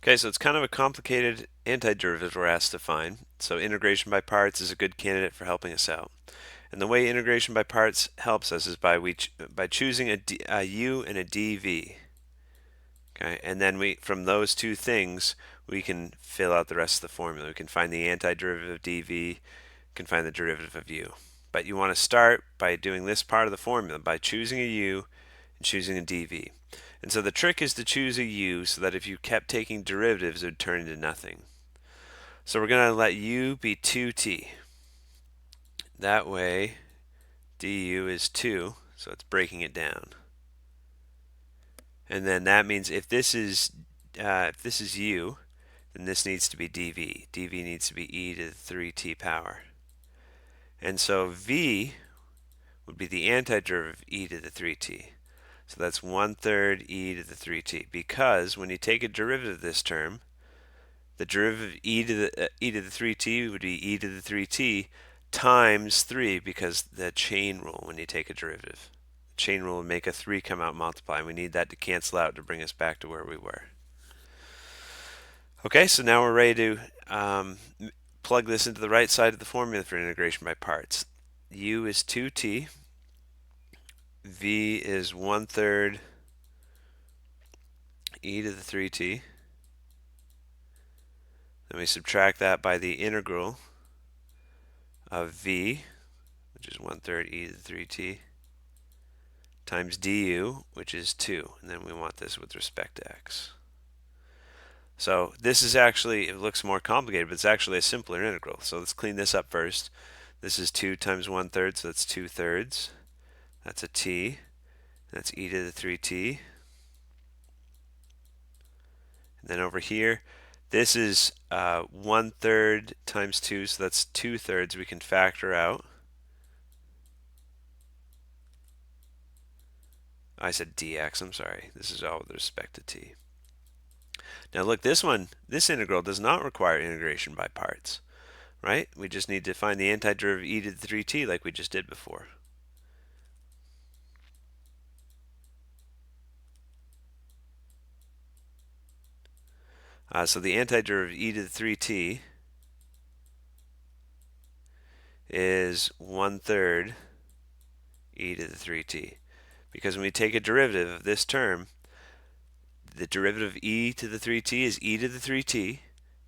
Okay, so it's kind of a complicated antiderivative we're asked to find. So integration by parts is a good candidate for helping us out. And the way integration by parts helps us is by choosing a u and a dv. Okay, and then from those two things we can fill out the rest of the formula. We can find the antiderivative of dv, can find the derivative of u. But you want to start by doing this part of the formula by choosing a u and choosing a dv. And so the trick is to choose a u so that if you kept taking derivatives, it would turn into nothing. So we're going to let u be 2t. That way, du is 2, so it's breaking it down. And then that means if this is u, then this needs to be dv. dv needs to be e to the 3t power. And so v would be the antiderivative of e to the 3t. So that's 1/3 e to the 3t, because when you take a derivative of this term, the derivative of e to the 3t would be e to the 3t times 3, because the chain rule when you take a derivative. The chain rule would make a 3 come out and multiply, and we need that to cancel out to bring us back to where we were. Okay, so now we're ready to plug this into the right side of the formula for integration by parts. U is 2t, v is 1/3 e to the 3t. Then we subtract that by the integral of v, which is 1/3 e to the 3t, times du, which is 2. And then we want this with respect to x. So this is actually, it looks more complicated, but it's actually a simpler integral. So let's clean this up first. This is 2 times 1/3, so that's 2/3. That's a t. That's e to the 3t. And then over here, this is 1/3 times 2, so that's 2/3. We can factor out. I said dx, I'm sorry. This is all with respect to t. Now look, this integral does not require integration by parts, right? We just need to find the antiderivative of e to the 3t like we just did before. So the antiderivative of e to the 3t is 1/3 e to the 3t. Because when we take a derivative of this term, the derivative of e to the 3t is e to the 3t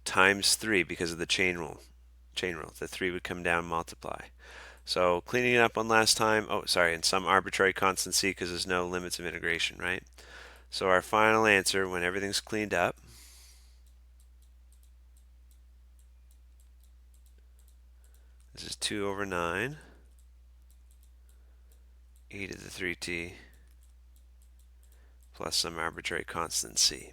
times 3 because of the chain rule. The 3 would come down and multiply. So cleaning it up one last time, and some arbitrary constant c because there's no limits of integration, right? So our final answer, when everything's cleaned up, this is 2/9 e to the 3t plus some arbitrary constant c.